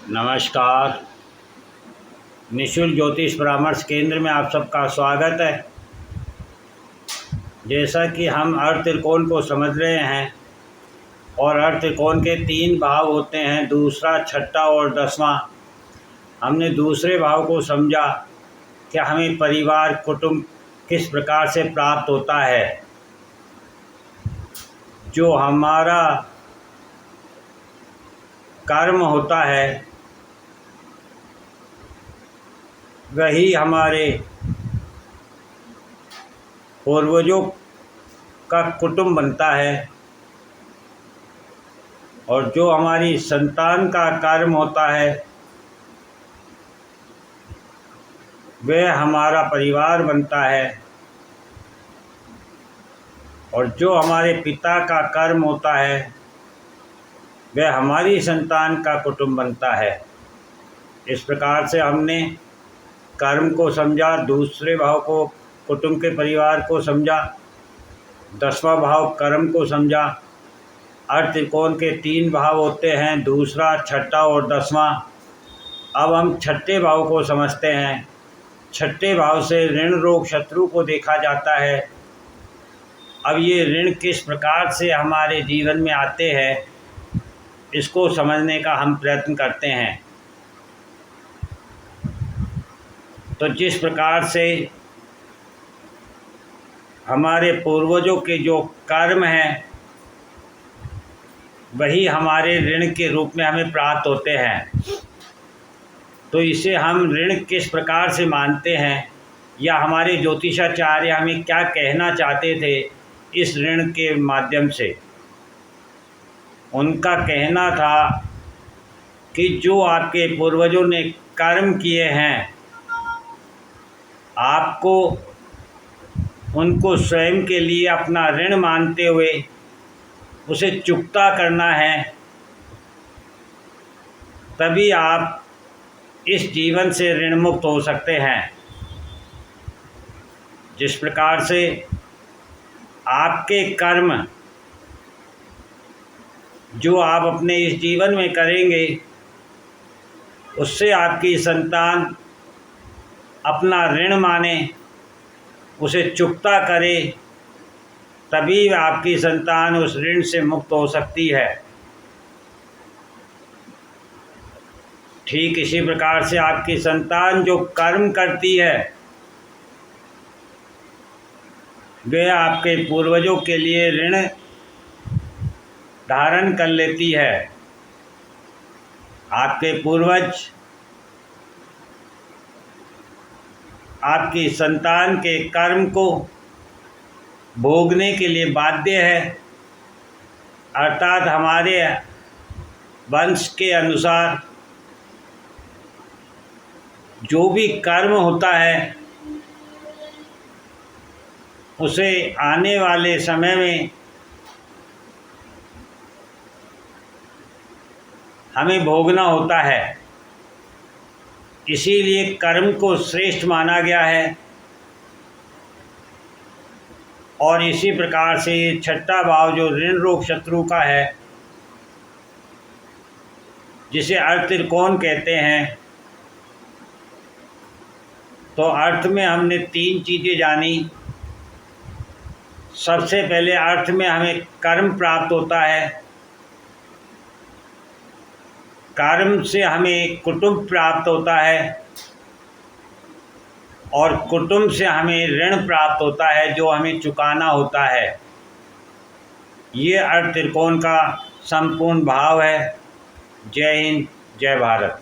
नमस्कार। निःशुल्क ज्योतिष परामर्श केंद्र में आप सबका स्वागत है। जैसा कि हम अर्थ त्रिकोण को समझ रहे हैं और अर्थ त्रिकोण के 3 भाव होते हैं, दूसरा, छठा और 10वां। हमने दूसरे भाव को समझा कि हमें परिवार कुटुंब किस प्रकार से प्राप्त होता है। जो हमारा कर्म होता है वही हमारे पूर्वजों का कुटुंब बनता है और जो हमारी संतान का कर्म होता है वह हमारा परिवार बनता है और जो हमारे पिता का कर्म होता है वह हमारी संतान का कुटुंब बनता है। इस प्रकार से हमने कर्म को समझा, दूसरे भाव को कुटुंब के परिवार को समझा, 10वां भाव कर्म को समझा। अर्थ त्रिकोण के 3 भाव होते हैं, दूसरा, छठा और 10वां। अब हम छठे भाव को समझते हैं। छठे भाव से ऋण रोग शत्रु को देखा जाता है। अब ये ऋण किस प्रकार से हमारे जीवन में आते हैं इसको समझने का हम प्रयत्न करते हैं। तो जिस प्रकार से हमारे पूर्वजों के जो कर्म हैं वही हमारे ऋण के रूप में हमें प्राप्त होते हैं। तो इसे हम ऋण किस प्रकार से मानते हैं या हमारे ज्योतिषाचार्य हमें क्या कहना चाहते थे इस ऋण के माध्यम से। उनका कहना था कि जो आपके पूर्वजों ने कर्म किए हैं आपको उनको स्वयं के लिए अपना ऋण मानते हुए उसे चुकता करना है, तभी आप इस जीवन से ऋण मुक्त हो सकते हैं। जिस प्रकार से आपके कर्म जो आप अपने इस जीवन में करेंगे उससे आपकी संतान अपना ऋण माने, उसे चुकता करे, तभी आपकी संतान उस ऋण से मुक्त हो सकती है। ठीक इसी प्रकार से आपकी संतान जो कर्म करती है वह आपके पूर्वजों के लिए ऋण धारण कर लेती है। आपके पूर्वज आपकी संतान के कर्म को भोगने के लिए बाध्य है, अर्थात हमारे वंश के अनुसार जो भी कर्म होता है उसे आने वाले समय में हमें भोगना होता है। इसीलिए कर्म को श्रेष्ठ माना गया है। और इसी प्रकार से छठा भाव जो ऋण रोग शत्रु का है, जिसे अर्थ त्रिकोण कहते हैं, तो अर्थ में हमने 3 चीज़ें जानी। सबसे पहले अर्थ में हमें कर्म प्राप्त होता है, कर्म से हमें कुटुंब प्राप्त होता है और कुटुंब से हमें ऋण प्राप्त होता है जो हमें चुकाना होता है। ये अर्थ त्रिकोण का संपूर्ण भाव है। जय हिंद, जय भारत।